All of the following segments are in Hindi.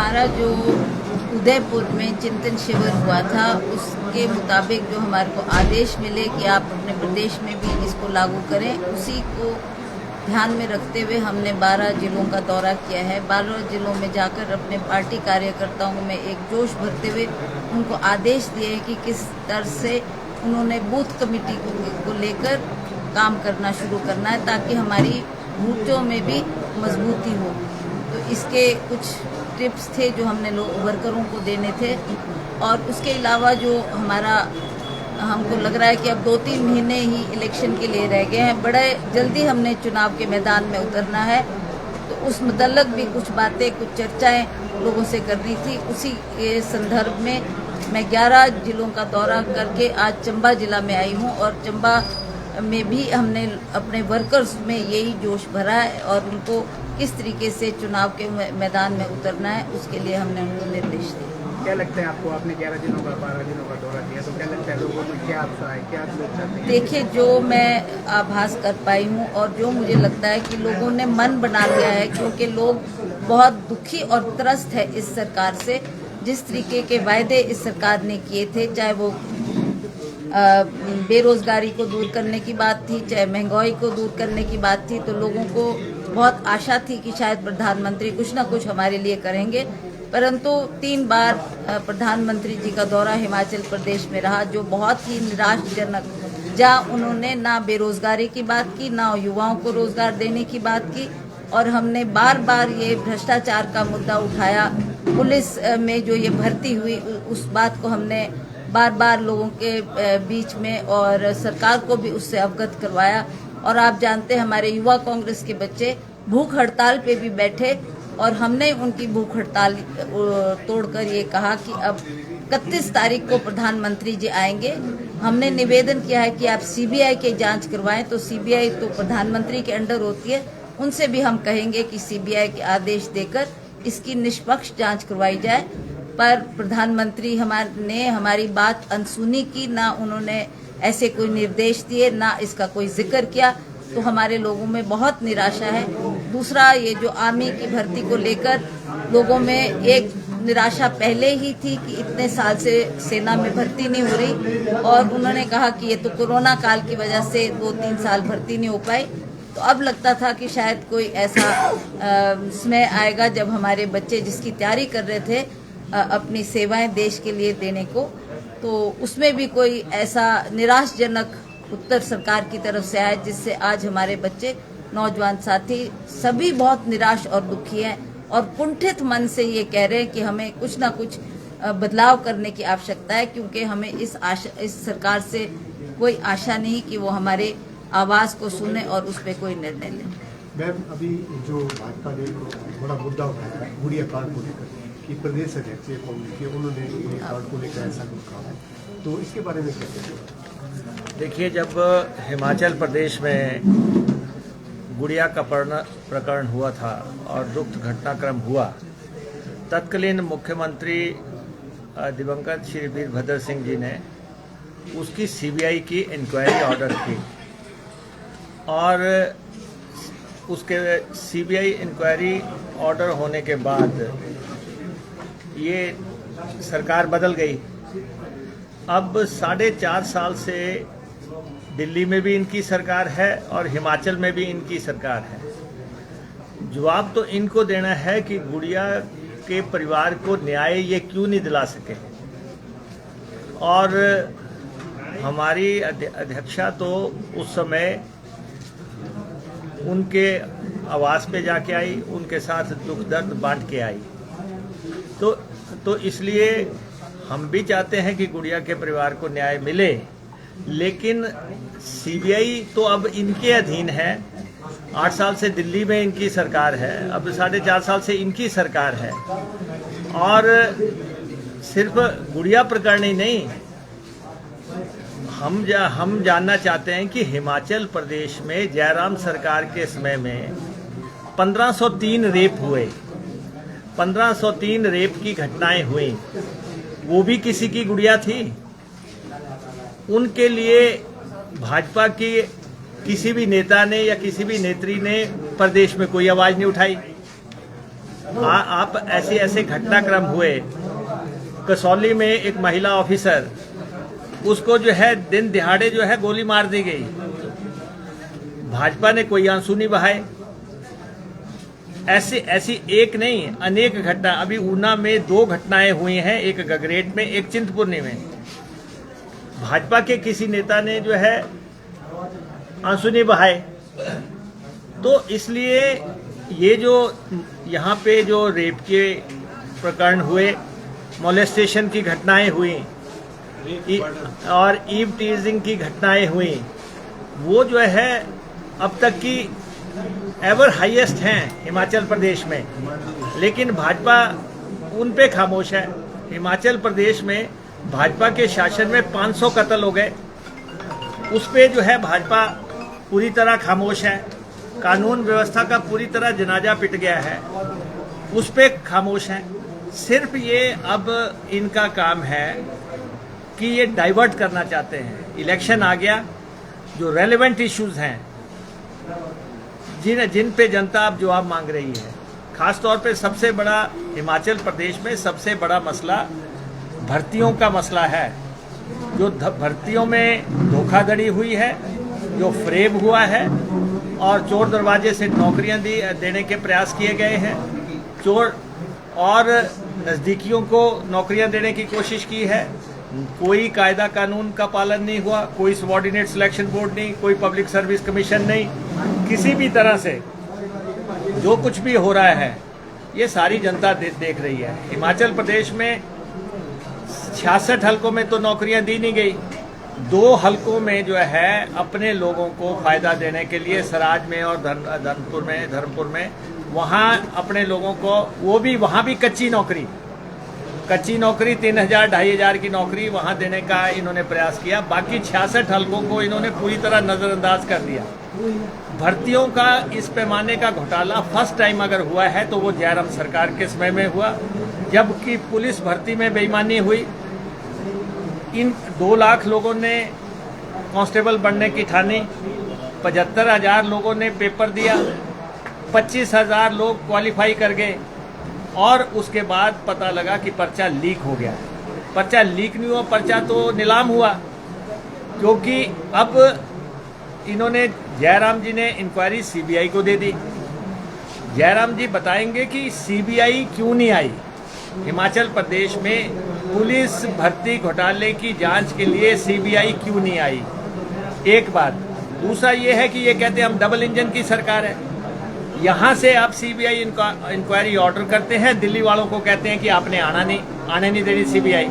हमारा जो उदयपुर में चिंतन शिविर हुआ था उसके मुताबिक जो हमारे को आदेश मिले कि आप अपने प्रदेश में भी इसको लागू करें, उसी को ध्यान में रखते हुए हमने 12 जिलों का दौरा किया है। 12 जिलों में जाकर अपने पार्टी कार्यकर्ताओं में एक जोश भरते हुए उनको आदेश दिए कि किस तरह से उन्होंने बूथ कमेटी को लेकर काम करना शुरू करना है ताकि हमारी बूथों में भी मजबूती हो। तो इसके कुछ टिप्स थे जो हमने वर्करों को देने थे, और उसके अलावा जो हमको लग रहा है कि अब 2-3 महीने ही इलेक्शन के लिए रह गए हैं, बड़े जल्दी हमने चुनाव के मैदान में उतरना है, तो उस मुतल्लक भी कुछ बातें, कुछ चर्चाएं लोगों से करनी थी। उसी के संदर्भ में मैं 11 जिलों का दौरा करके आज चंबा जिला में आई हूं, और चंबा में भी हमने अपने वर्कर्स में यही जोश भरा है और उनको किस तरीके से चुनाव के मैदान में उतरना है उसके लिए हमने उनको निर्देश दिए। क्या लगता है आपको, आपने 11 दिनों का 12 दिनों का दौरा किया, तो क्या लगता है लोगों में क्या उत्साह है, क्या लोग चाहते हैं? देखिए, जो मैं आभास कर पाई हूँ और जो मुझे लगता है कि लोगों ने मन बना लिया है, क्योंकि लोग बहुत दुखी और त्रस्त है इस सरकार से। जिस तरीके के वायदे इस सरकार ने किए थे, चाहे वो बेरोजगारी को दूर करने की बात थी, चाहे महंगाई को दूर करने की बात थी, तो लोगों को बहुत आशा थी कि शायद प्रधानमंत्री कुछ ना कुछ हमारे लिए करेंगे। परंतु 3 बार प्रधानमंत्री जी का दौरा हिमाचल प्रदेश में रहा, जो बहुत ही निराशाजनक, जहाँ उन्होंने ना बेरोजगारी की बात की, ना युवाओं को रोजगार देने की बात की, और हमने बार बार ये भ्रष्टाचार का मुद्दा उठाया। पुलिस में जो ये भर्ती हुई, उस बात को हमने बार बार लोगों के बीच में और सरकार को भी उससे अवगत करवाया। और आप जानते हैं, हमारे युवा कांग्रेस के बच्चे भूख हड़ताल पे भी बैठे, और हमने उनकी भूख हड़ताल तोड़कर ये कहा कि अब 31 तारीख को प्रधानमंत्री जी आएंगे। हमने निवेदन किया है कि आप सीबीआई की जांच करवाएं, तो सीबीआई तो प्रधानमंत्री के अंडर होती है, उनसे भी हम कहेंगे कि सीबीआई के आदेश देकर इसकी निष्पक्ष जांच करवाई जाए। पर प्रधानमंत्री ने हमारी बात अनसुनी की, ना उन्होंने ऐसे कोई निर्देश दिए, ना इसका कोई जिक्र किया, तो हमारे लोगों में बहुत निराशा है। दूसरा, ये जो आर्मी की भर्ती को लेकर लोगों में एक निराशा पहले ही थी कि इतने साल से सेना में भर्ती नहीं हो रही, और उन्होंने कहा कि ये तो कोरोना काल की वजह से 2-3 साल भर्ती नहीं हो पाई। तो अब लगता था कि शायद कोई ऐसा समय आएगा जब हमारे बच्चे जिसकी तैयारी कर रहे थे अपनी सेवाएं देश के लिए देने को, तो उसमें भी कोई ऐसा निराशाजनक उत्तर सरकार की तरफ से आया जिससे आज हमारे बच्चे, नौजवान साथी सभी बहुत निराश और दुखी हैं, और कुंठित मन से ये कह रहे हैं कि हमें कुछ ना कुछ बदलाव करने की आवश्यकता है, क्योंकि हमें इस सरकार से कोई आशा नहीं कि वो हमारे आवाज़ को सुने और उस पर कोई निर्णय ले। मैम, अभी जो भाजपा ने बड़ा मुद्दा उठाया है गुड़िया कार्ड को लेकर कि प्रदेश अध्यक्ष कांग्रेस के, उन्होंने कार्ड को लेकर ऐसा कुछ कहा है, तो इसके बारे में क्या कहते हैं? देखिए, जब हिमाचल प्रदेश में गुड़िया का प्रकरण हुआ था और दुख घटनाक्रम हुआ, तत्कालीन मुख्यमंत्री दिवंगत श्री वीरभद्र सिंह जी ने उसकी सीबीआई की इंक्वायरी ऑर्डर की, और उसके सीबीआई इंक्वायरी ऑर्डर होने के बाद ये सरकार बदल गई। अब 4.5 साल से दिल्ली में भी इनकी सरकार है और हिमाचल में भी इनकी सरकार है। जवाब तो इनको देना है कि गुड़िया के परिवार को न्याय ये क्यों नहीं दिला सके, और हमारी अध्यक्षा तो उस समय उनके आवास पे जाके आई, उनके साथ दुख दर्द बांट के आई। तो इसलिए हम भी चाहते हैं कि गुड़िया के परिवार को न्याय मिले, लेकिन सीबीआई तो अब इनके अधीन है। 8 साल से दिल्ली में इनकी सरकार है, अब 4.5 साल से इनकी सरकार है, और सिर्फ गुड़िया प्रकरण ही नहीं, हम जानना चाहते हैं कि हिमाचल प्रदेश में जयराम सरकार के समय में 1503 रेप हुए, 1503 रेप की घटनाएं हुई, वो भी किसी की गुड़िया थी। उनके लिए भाजपा की किसी भी नेता ने या किसी भी नेत्री ने प्रदेश में कोई आवाज नहीं उठाई। आप ऐसे ऐसे घटनाक्रम हुए। कसौली में एक महिला ऑफिसर, उसको जो है दिन दिहाड़े जो है गोली मार दी गई। भाजपा ने कोई आंसू नहीं बहाए। ऐसी एक नहीं, अनेक घटना, अभी ऊना में 2 घटनाएं हुई हैं, एक गगरेट में, एक चिंतपूर्णी में। भाजपा के किसी नेता ने जो है आंसू नहीं बहाए। तो इसलिए ये जो यहाँ पे जो रेप के प्रकरण हुए, मोलेस्टेशन की घटनाएं हुई और ईव टीजिंग की घटनाएं हुई, वो जो है अब तक की एवर हाईएस्ट हैं हिमाचल प्रदेश में। लेकिन भाजपा उन पे खामोश है। हिमाचल प्रदेश में भाजपा के शासन में 500 कत्ल हो गए, उस पे जो है भाजपा पूरी तरह खामोश है। कानून व्यवस्था का पूरी तरह जनाजा पिट गया है, उस पे खामोश है। सिर्फ ये अब इनका काम है कि ये डाइवर्ट करना चाहते हैं। इलेक्शन आ गया, जो रेलेवेंट इश्यूज हैं, जिन पे जनता अब जवाब मांग रही है, खासतौर पे सबसे बड़ा हिमाचल प्रदेश में सबसे बड़ा मसला भर्तियों का मसला है। जो भर्तियों में धोखाधड़ी हुई है, जो फ्रेब हुआ है और चोर दरवाजे से नौकरियां देने के प्रयास किए गए हैं, चोर और नज़दीकियों को नौकरियां देने की कोशिश की है। कोई कायदा कानून का पालन नहीं हुआ, कोई सबॉर्डिनेट सिलेक्शन बोर्ड नहीं, कोई पब्लिक सर्विस कमीशन नहीं। किसी भी तरह से जो कुछ भी हो रहा है, ये सारी जनता देख रही है। हिमाचल प्रदेश में 66 हलकों में तो नौकरियां दी नहीं गई। 2 हलकों में जो है अपने लोगों को फायदा देने के लिए, सराज में और धर्मपुर में वहां अपने लोगों को, वो भी वहां भी कच्ची नौकरी 3000 2,500 की नौकरी वहां देने का इन्होंने प्रयास किया। बाकी 66 हलकों को इन्होंने पूरी तरह नजरअंदाज कर दिया। भर्तियों का इस पैमाने का घोटाला फर्स्ट टाइम अगर हुआ है तो वो जयराम सरकार के समय में हुआ, जबकि पुलिस भर्ती में बेईमानी हुई। इन 2 लाख लोगों ने कांस्टेबल बनने की ठानी, 75,000 लोगों ने पेपर दिया, 25,000 लोग क्वालिफाई कर गए और उसके बाद पता लगा कि पर्चा लीक हो गया। पर्चा लीक नहीं हुआ, पर्चा तो नीलाम हुआ, क्योंकि अब इन्होंने, जयराम जी ने इंक्वायरी सीबीआई को दे दी। जयराम जी बताएंगे कि सीबीआई क्यों नहीं आई। हिमाचल प्रदेश में पुलिस भर्ती घोटाले की जांच के लिए सीबीआई क्यों नहीं आई, एक बात। दूसरा ये है कि ये कहते हैं हम डबल इंजन की सरकार है। यहाँ से आप सीबीआई इंक्वायरी ऑर्डर करते हैं, दिल्ली वालों को कहते हैं कि आपने आने नहीं देनी सीबीआई।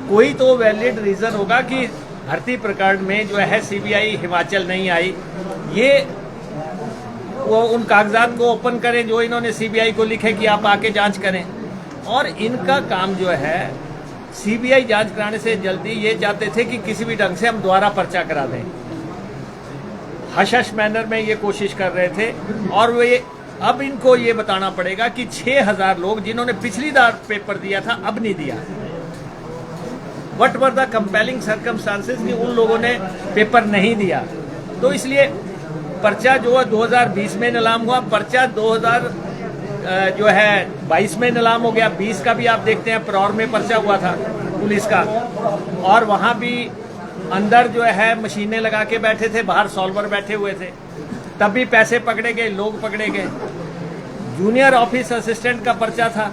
कोई तो वैलिड रीजन होगा कि भर्ती प्रकरण में जो है सीबीआई हिमाचल नहीं आई। ये वो उन कागजात को ओपन करें जो इन्होंने सीबीआई को लिखे कि आप आके जांच करें। और इनका काम जो है सीबीआई जांच कराने से जल्दी ये चाहते थे कि किसी भी ढंग से हम दोबारा पर्चा करा दें। हश मैनर में ये कोशिश कर रहे थे। और वे अब इनको ये बताना पड़ेगा कि 6,000 लोग जिन्होंने पिछली बार पेपर दिया था अब नहीं दिया। What were the compelling circumstances कि उन लोगों ने पेपर नहीं दिया। तो इसलिए पर्चा जो है 2020 में नीलाम हुआ, पर्चा 2022 में नीलाम हो गया। 20 का भी आप देखते हैं परौर में पर्चा हुआ था पुलिस का, और वहां भी अंदर जो है मशीनें लगा के बैठे थे, बाहर सॉल्वर बैठे हुए थे, तब भी पैसे पकड़े गए, लोग पकड़े गए। जूनियर ऑफिस असिस्टेंट का पर्चा था,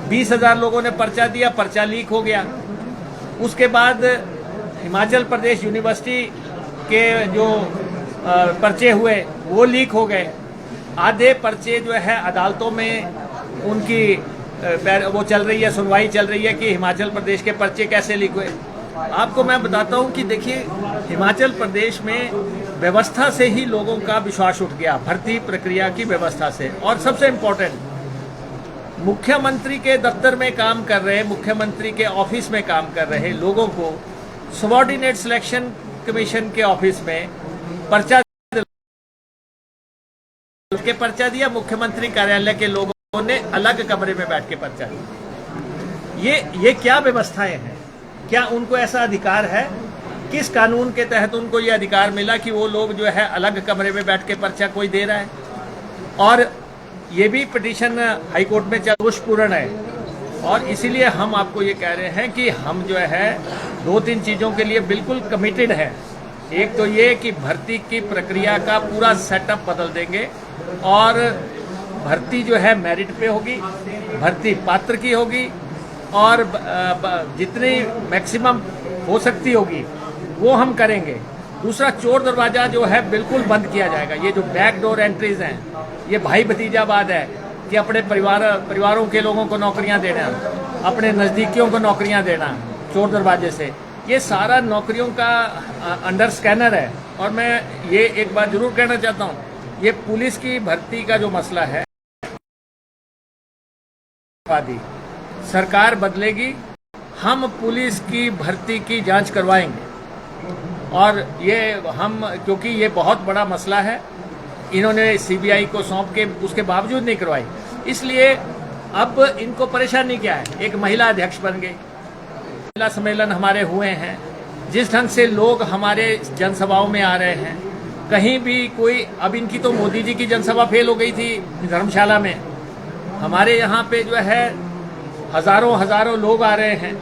20,000 लोगों ने पर्चा दिया, पर्चा लीक हो गया। उसके बाद हिमाचल प्रदेश यूनिवर्सिटी के जो पर्चे हुए वो लीक हो गए। आधे पर्चे जो है अदालतों में उनकी वो चल रही है, सुनवाई चल रही है कि हिमाचल प्रदेश के पर्चे कैसे लीक हुए। आपको मैं बताता हूं कि देखिए, हिमाचल प्रदेश में व्यवस्था से ही लोगों का विश्वास उठ गया, भर्ती प्रक्रिया की व्यवस्था से। और सबसे इम्पोर्टेंट, मुख्यमंत्री के दफ्तर में काम कर रहे, मुख्यमंत्री के ऑफिस में काम कर रहे लोगों को सबॉर्डिनेट सिलेक्शन कमीशन के ऑफिस में पर्चा दिया, मुख्यमंत्री कार्यालय के लोगों ने अलग कमरे में बैठ के पर्चा दिया। ये क्या व्यवस्थाएं हैं? क्या उनको ऐसा अधिकार है? किस कानून के तहत उनको ये अधिकार मिला कि वो लोग जो है अलग कमरे में बैठ के पर्चा कोई दे रहा है? और ये भी पिटीशन हाई कोर्ट में दोषपूर्ण है और इसीलिए हम आपको ये कह रहे हैं कि हम जो है 2-3 चीज़ों के लिए बिल्कुल कमिटेड है। एक तो ये कि भर्ती की प्रक्रिया का पूरा सेटअप बदल देंगे और भर्ती जो है मेरिट पे होगी, भर्ती पात्र की होगी और जितनी मैक्सिमम हो सकती होगी वो हम करेंगे। दूसरा, चोर दरवाजा जो है बिल्कुल बंद किया जाएगा। ये जो बैक डोर एंट्रीज हैं, ये भाई भतीजावाद है कि अपने परिवारों के लोगों को नौकरियां देना, अपने नज़दीकियों को नौकरियां देना चोर दरवाजे से, ये सारा नौकरियों का अंडर स्कैनर है। और मैं ये एक बात जरूर कहना चाहता हूँ, ये पुलिस की भर्ती का जो मसला है, सरकार बदलेगी, हम पुलिस की भर्ती की जांच करवाएंगे और ये हम, क्योंकि ये बहुत बड़ा मसला है, इन्होंने सीबीआई को सौंप के उसके बावजूद नहीं करवाई, इसलिए अब इनको परेशानी क्या है, एक महिला अध्यक्ष बन गई, महिला सम्मेलन हमारे हुए हैं, जिस ढंग से लोग हमारे जनसभाओं में आ रहे हैं, कहीं भी कोई, अब इनकी तो मोदी जी की जनसभा फेल हो गई थी धर्मशाला में, हमारे यहाँ पे जो है हजारों लोग आ रहे हैं।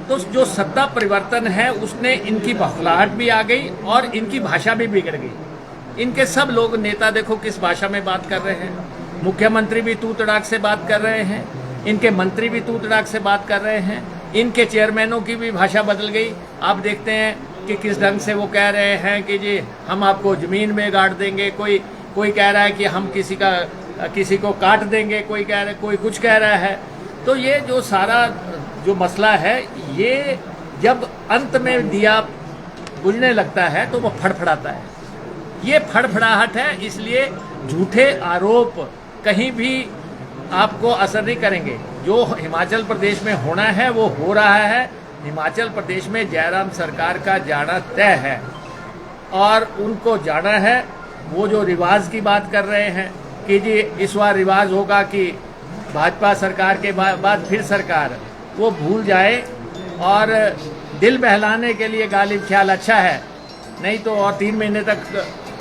तो जो सत्ता परिवर्तन है उसने इनकी बखलाहट भी आ गई और इनकी भाषा भी बिगड़ गई। इनके सब लोग नेता देखो किस भाषा में बात कर रहे हैं, मुख्यमंत्री भी तू तड़ाक से बात कर रहे हैं, इनके मंत्री भी तू तड़ाक से बात कर रहे हैं, इनके चेयरमैनों की भी भाषा बदल गई। आप देखते हैं कि किस ढंग से वो कह रहे हैं कि जी हम आपको जमीन में गाड़ देंगे, कोई कह रहा है कि हम किसी को काट देंगे, कोई कह रहा है, कोई कुछ कह रहा है। तो ये जो सारा जो मसला है, ये जब अंत में दिया बुझने लगता है तो वो फड़फड़ाता है। ये फड़फड़ाहट है, इसलिए झूठे आरोप कहीं भी आपको असर नहीं करेंगे। जो हिमाचल प्रदेश में होना है वो हो रहा है। हिमाचल प्रदेश में जयराम सरकार का जाना तय है और उनको जाना है। वो जो रिवाज की बात कर रहे हैं कि जी इस बार रिवाज होगा कि भाजपा सरकार के बाद फिर सरकार, वो भूल जाए और दिल बहलाने के लिए गालिब ख्याल अच्छा है, नहीं तो और 3 महीने तक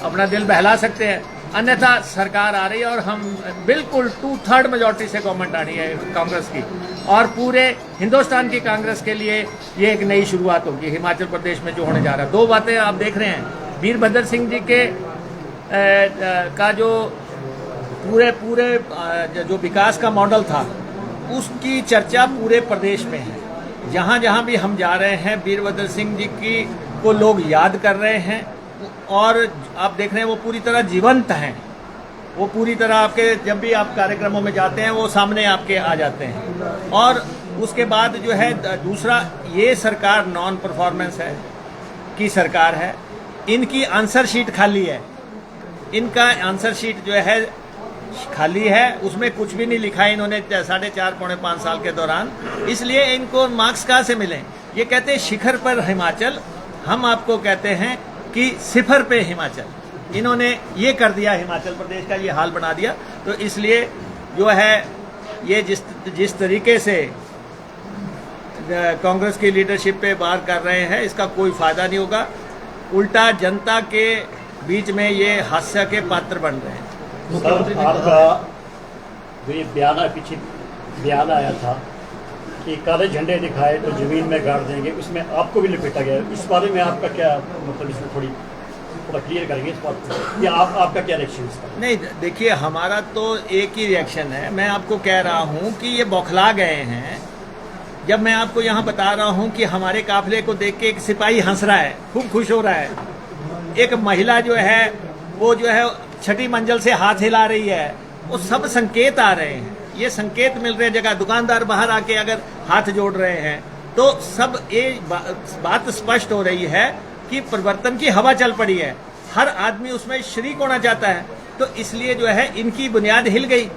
अपना दिल बहला सकते हैं, अन्यथा सरकार आ रही है और हम बिल्कुल 2/3 मेजॉरिटी से गवर्नमेंट आ रही है कांग्रेस की, और पूरे हिंदुस्तान की कांग्रेस के लिए ये एक नई शुरुआत होगी हिमाचल प्रदेश में जो होने जा रहा है। 2 बातें आप देख रहे हैं, वीरभद्र सिंह जी के का जो पूरे जो विकास का मॉडल था उसकी चर्चा पूरे प्रदेश में है। जहाँ जहाँ भी हम जा रहे हैं वीरभद्र सिंह जी की को लोग याद कर रहे हैं और आप देख रहे हैं वो पूरी तरह जीवंत हैं। वो पूरी तरह आपके जब भी आप कार्यक्रमों में जाते हैं वो सामने आपके आ जाते हैं। और उसके बाद जो है दूसरा, ये सरकार नॉन परफॉर्मेंस है की सरकार है। इनकी आंसर शीट खाली है, इनका आंसर शीट जो है खाली है, उसमें कुछ भी नहीं लिखा है इन्होंने 4.5-5 साल के दौरान, इसलिए इनको मार्क्स कहाँ से मिले। ये कहते हैं शिखर पर हिमाचल, हम आपको कहते हैं कि सिफर पे हिमाचल। इन्होंने ये कर दिया, हिमाचल प्रदेश का ये हाल बना दिया। तो इसलिए जो है ये जिस तरीके से कांग्रेस की लीडरशिप पे वार कर रहे हैं, इसका कोई फायदा नहीं होगा, उल्टा जनता के बीच में ये हास्य के पात्र बन रहे हैं। सर, आपका जो ये पीछे बयान आया था कि काले झंडे दिखाए तो जमीन में गाड़ देंगे, उसमें आपको भी लपेटा गया, इस बारे में आपका क्या मतलब, इसमें थोड़ा क्लियर करेंगे इस बात को, या आपका क्या रिएक्शन है? नहीं, देखिए हमारा तो एक ही रिएक्शन है। मैं आपको कह रहा हूँ कि ये बौखला गए हैं। जब मैं आपको यहाँ बता रहा हूँ कि हमारे काफिले को देख के एक सिपाही हंस रहा है, खूब खुश हो रहा है, एक महिला जो है वो जो है 6ठी मंजिल से हाथ हिला रही है, वो सब संकेत आ रहे हैं। ये संकेत मिल रहे जगह, दुकानदार बाहर आके अगर हाथ जोड़ रहे हैं तो सब ये बात स्पष्ट हो रही है कि परिवर्तन की हवा चल पड़ी है। हर आदमी उसमें शरीक होना चाहता है। तो इसलिए जो है इनकी बुनियाद हिल गई।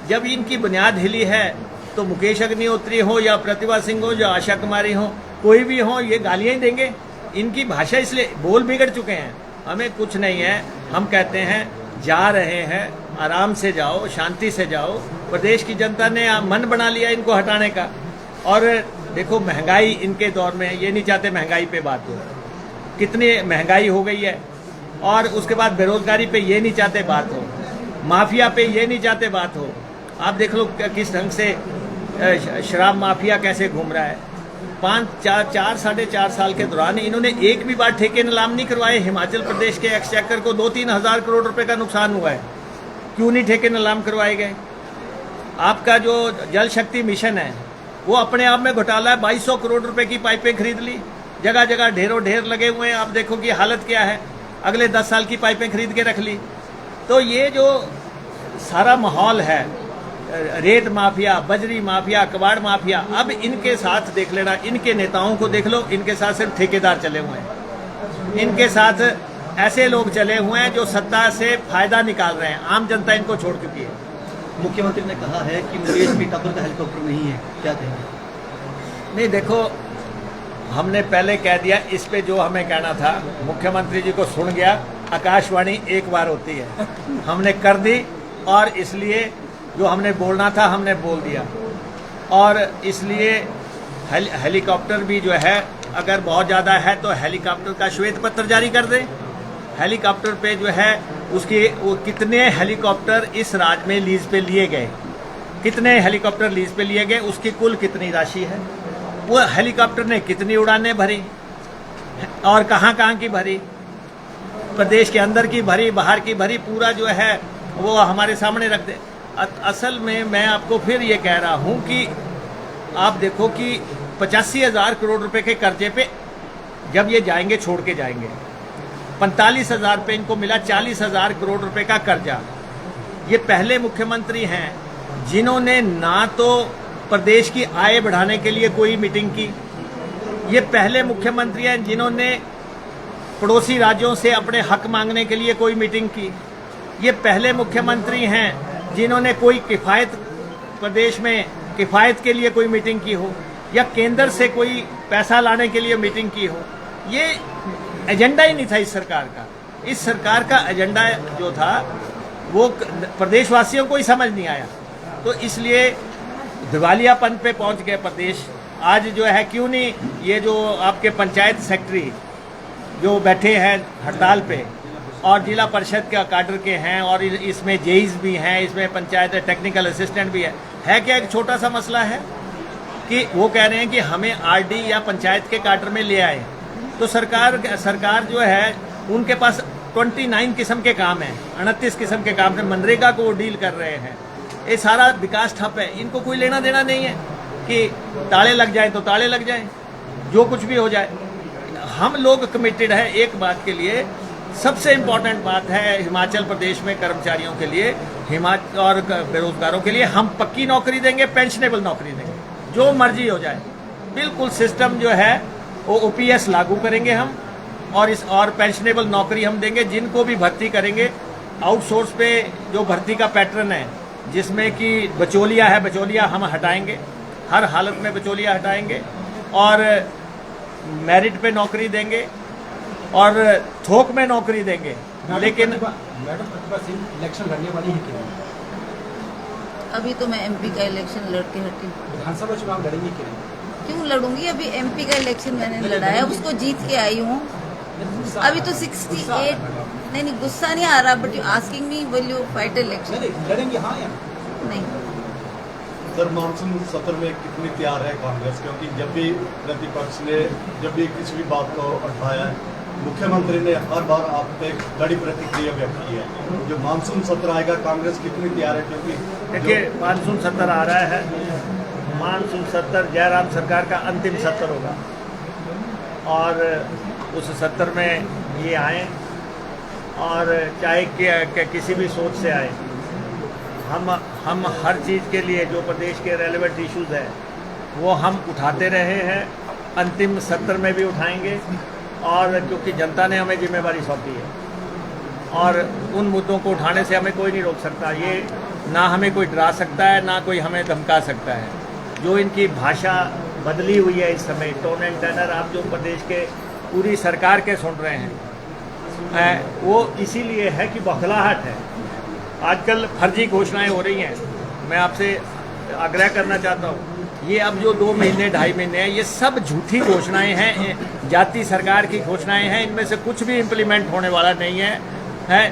जब इनकी बुनियाद हिली है तो मुकेश अग्निहोत्री हो या प्रतिभा सिंह हो या आशा कुमारी हो, कोई भी हो, ये गालियां ही देंगे। इनकी भाषा, इसलिए बोल बिगड़ चुके हैं। हमें कुछ नहीं है, हम कहते हैं जा रहे हैं, आराम से जाओ, शांति से जाओ। प्रदेश की जनता ने मन बना लिया इनको हटाने का। और देखो महंगाई इनके दौर में, ये नहीं चाहते महंगाई पे बात हो, कितनी महंगाई हो गई है, और उसके बाद बेरोजगारी पे ये नहीं चाहते बात हो। माफिया पे ये नहीं चाहते बात हो। आप देख लो किस ढंग से शराब माफिया कैसे घूम रहा है। 4.5 साल के दौरान इन्होंने एक भी बार ठेके नीलाम नहीं करवाए। हिमाचल प्रदेश के एक्सचेकर को 2-3 हज़ार करोड़ रुपए का नुकसान हुआ है, क्यों नहीं ठेके नीलाम करवाए गए? आपका जो जल शक्ति मिशन है वो अपने आप में घोटाला है। 2200 करोड़ रुपए की पाइपें खरीद ली, जगह जगह ढेरों ढेर लगे हुए हैं। आप देखो कि हालत क्या है, अगले 10 साल की पाइपें खरीद के रख ली। तो ये जो सारा माहौल है, रेत माफिया, बजरी माफिया, कबाड़ माफिया, अब इनके साथ देख लेना, इनके नेताओं को देख लो, इनके साथ सिर्फ ठेकेदार चले हुए हैं। इनके साथ ऐसे लोग चले हुए हैं जो सत्ता से फायदा निकाल रहे हैं, आम जनता इनको छोड़ चुकी है। मुख्यमंत्री ने कहा है कि मुकेश पीठापुर का हेलीकॉप्टर नहीं है, क्या कहेंगे? नहीं, देखो, हमने पहले कह दिया, इस पे जो हमें कहना था मुख्यमंत्री जी को सुन गया। आकाशवाणी एक बार होती है, हमने कर दी, और इसलिए जो हमने बोलना था हमने बोल दिया। और इसलिए हेलीकॉप्टर भी जो है, अगर बहुत ज़्यादा है तो हेलीकॉप्टर का श्वेत पत्र जारी कर दें। हेलीकॉप्टर पे जो है उसके वो कितने हेलीकॉप्टर इस राज्य में लीज पे लिए गए, कितने हेलीकॉप्टर लीज पे लिए गए, उसकी कुल कितनी राशि है, वो हेलीकॉप्टर ने कितनी उड़ानें भरी और कहाँ कहाँ की भरी, प्रदेश के अंदर की भरी, बाहर की भरी, पूरा जो है वो हमारे सामने रख दे। असल में मैं आपको फिर ये कह रहा हूँ कि आप देखो कि 85,000 करोड़ रुपए के कर्जे पे जब ये जाएंगे, छोड़ के जाएंगे, 45,000 पे इनको मिला 40,000 करोड़ रुपए का कर्जा। ये पहले मुख्यमंत्री हैं जिन्होंने ना तो प्रदेश की आय बढ़ाने के लिए कोई मीटिंग की, ये पहले मुख्यमंत्री हैं जिन्होंने पड़ोसी राज्यों से अपने हक मांगने के लिए कोई मीटिंग की, ये पहले मुख्यमंत्री हैं जिन्होंने कोई किफ़ायत, प्रदेश में किफ़ायत के लिए कोई मीटिंग की हो, या केंद्र से कोई पैसा लाने के लिए मीटिंग की हो। ये एजेंडा ही नहीं था इस सरकार का। इस सरकार का एजेंडा जो था वो प्रदेशवासियों को ही समझ नहीं आया, तो इसलिए दिवालियापन पे पहुंच गए प्रदेश। आज जो है, क्यों नहीं ये जो आपके पंचायत सेक्रेटरी जो बैठे हैं हड़ताल पे, और जिला परिषद के काडर के हैं, और इसमें जेईज भी हैं, इसमें पंचायत टेक्निकल असिस्टेंट भी है क्या एक छोटा सा मसला है कि वो कह रहे हैं कि हमें आरडी या पंचायत के काडर में ले आए। तो सरकार जो है उनके पास 29 किस्म के काम हैं, 29 किस्म के काम हैं, मनरेगा को वो डील कर रहे हैं। ये सारा विकास ठप है, इनको कोई लेना देना नहीं है कि ताले लग जाए तो ताले लग जाए, जो कुछ भी हो जाए। हम लोग कमिटेड है एक बात के लिए, सबसे इम्पोर्टेंट बात है हिमाचल प्रदेश में कर्मचारियों के लिए, और बेरोजगारों के लिए हम पक्की नौकरी देंगे, पेंशनेबल नौकरी देंगे, जो मर्जी हो जाए। बिल्कुल सिस्टम जो है वो ओपीएस लागू करेंगे हम, और पेंशनेबल नौकरी हम देंगे। जिनको भी भर्ती करेंगे आउटसोर्स पे, जो भर्ती का पैटर्न है जिसमें कि बचौलिया है, बचौलिया हम हटाएंगे, हर हालत में बचौलिया हटाएंगे, और मेरिट पे नौकरी देंगे, और थोक में नौकरी देंगे। लेकिन मैडम प्रतिभा सिंह इलेक्शन लड़ने वाली है कि नहीं? अभी तो मैं एमपी का इलेक्शन लड़के हटी हूँ। विधानसभा चुनाव लड़ेंगी कि नहीं? क्यों लड़ूंगी? अभी एमपी का इलेक्शन मैंने लड़ाया, उसको जीत के आई हूँ। अभी तो 68, नहीं गुस्सा नहीं आ रहा, but you asking me will you fight election? लड़ेंगे हाँ या नहीं। सर, मानसून सत्र में कितनी तैयार है कांग्रेस? क्योंकि जब भी प्रतिपक्ष ने जब भी किसी भी बात को उठाया है, मुख्यमंत्री ने हर बार आप पे कड़ी प्रतिक्रिया व्यक्त की है। जो मानसून सत्र आएगा, कांग्रेस कितनी तैयार है? क्योंकि देखिए, मानसून सत्र आ रहा है, मानसून सत्र जयराम सरकार का अंतिम सत्र होगा, और उस सत्र में ये आए, और चाहे किसी भी सोच से आए, हम हर चीज़ के लिए जो प्रदेश के रेलेवेंट इश्यूज़ है वो हम उठाते रहे हैं, अंतिम सत्र में भी उठाएंगे, और क्योंकि जनता ने हमें जिम्मेवारी सौंपी है, और उन मुद्दों को उठाने से हमें कोई नहीं रोक सकता। ये ना हमें कोई डरा सकता है, ना कोई हमें धमका सकता है। जो इनकी भाषा बदली हुई है इस समय, टोन एंड टर्नर आप जो प्रदेश के पूरी सरकार के सुन रहे हैं, वो इसीलिए है कि बौखलाहट है। आजकल फर्जी घोषणाएं हो रही हैं। मैं आपसे आग्रह करना चाहता हूँ, ये अब जो 2 महीने 2.5 महीने हैं, ये सब झूठी घोषणाएं हैं, जाति सरकार की घोषणाएं हैं। इनमें से कुछ भी इम्प्लीमेंट होने वाला नहीं है।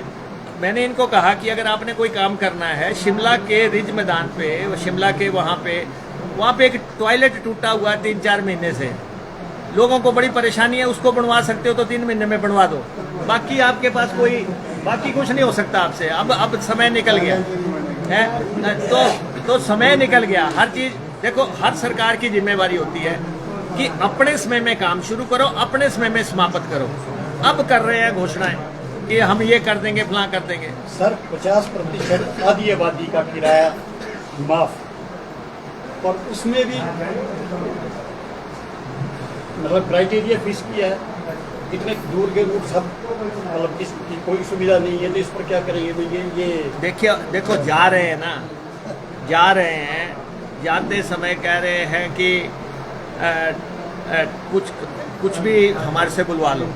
मैंने इनको कहा कि अगर आपने कोई काम करना है, शिमला के रिज मैदान पे, शिमला के वहाँ पे एक टॉयलेट टूटा हुआ है 3-4 महीने से, लोगों को बड़ी परेशानी है, उसको बनवा सकते हो तो 3 महीने में बनवा दो। बाकी आपके पास बाकी कुछ नहीं हो सकता आपसे। अब समय निकल गया है, तो समय निकल गया। हर चीज देखो, हर सरकार की जिम्मेवारी होती है कि अपने समय में काम शुरू करो, अपने समय में समाप्त करो। अब कर रहे हैं घोषणाएं कि हम ये कर देंगे, फलां कर देंगे। सर 50% आधी आबादी का किराया माफ, और उसमें भी मतलब क्राइटेरिया फिक्स किया है, इतने दूर के रूट सब मतलब इसकी कोई सुविधा नहीं है, तो इस पर क्या करेंगे? तो ये देखो जा रहे हैं ना, जाते समय कह रहे हैं कि कुछ भी हमारे से बुलवा लो।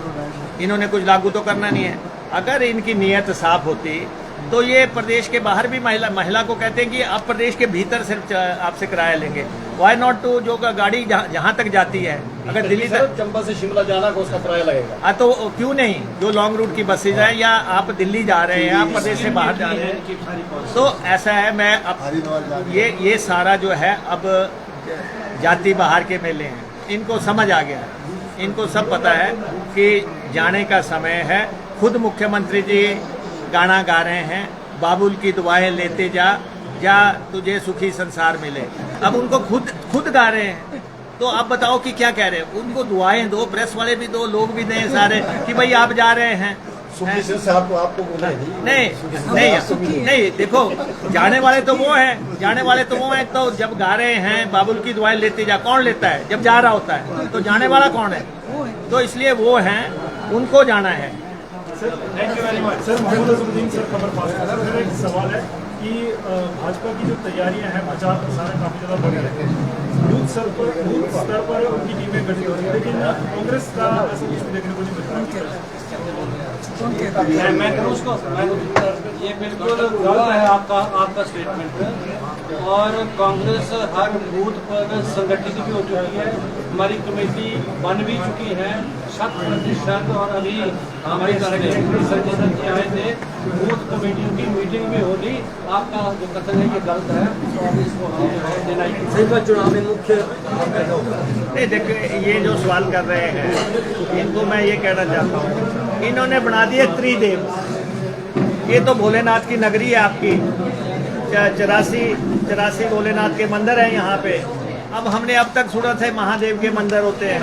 इन्होंने कुछ लागू तो करना नहीं है। अगर इनकी नीयत साफ होती तो ये प्रदेश के बाहर भी महिला को कहते हैं कि आप प्रदेश के भीतर सिर्फ आपसे किराया लेंगे। वाई नॉट टू, जो गाड़ी जहाँ तक जाती है, अगर दिल्ली तक चंबा से शिमला जाना को उसका किराया लगेगा, तो क्यों नहीं? जो लॉन्ग रूट की बसेज हैं, या आप दिल्ली जा रहे हैं, आप प्रदेश से बाहर जा रहे हैं, तो ऐसा है। मैं अब ये सारा जो है, अब जाति बाहर के मेले हैं, इनको समझ आ गया, इनको सब पता है कि जाने का समय है। खुद मुख्यमंत्री जी गाना गा रहे हैं, बाबुल की दुआएं लेते जा तुझे सुखी संसार मिले। अब उनको खुद गा रहे हैं, तो आप बताओ कि क्या कह रहे हैं? उनको दुआएं दो, प्रेस वाले भी दो, लोग भी दें सारे, कि भाई आप जा रहे हैं। सुखी संसार तो आपको बोला नहीं, देखो, जाने वाले तो वो हैं, तो जब गा रहे हैं बाबुल की दुआएं लेते जा, कौन लेता है? जब जा रहा होता है, तो जाने वाला कौन है? तो इसलिए वो हैं, उनको जाना है। Thank you very much sir. Mohammad Azmuddin sir, खबर पास कर। मेरा एक सवाल है कि भाजपा की जो तैयारियां हैं, प्रचार प्रसार काफी ज्यादा बढ़ रहे हैं, बूथ स्तर पर उनकी टीमें गठित हो रही है, लेकिन कांग्रेस का ऐसा कुछ देखने को नहीं मिल रहा। मैं करूँ उसको, ये बिल्कुल गलत है आपका स्टेटमेंट। और कांग्रेस हर बूथ पर संगठित भी हो चुकी है, हमारी कमेटी बन भी चुकी है 100%। और अभी हमारे सेक्रेटरी संजय सर जी आए थे, बूथ कमेटियों की मीटिंग भी होगी। आपका जो कथन है ये गलत है, तो अब इसको चुनाव में मुख्य नहीं। देखिए, ये जो सवाल कर रहे हैं, इनको मैं ये कहना चाहता हूँ, इन्होंने बना दिए त्रिदेव। ये तो भोलेनाथ की नगरी है आपकी, 84 भोलेनाथ के मंदिर हैं यहाँ पे। अब हमने अब तक सुना था महादेव के मंदिर होते हैं।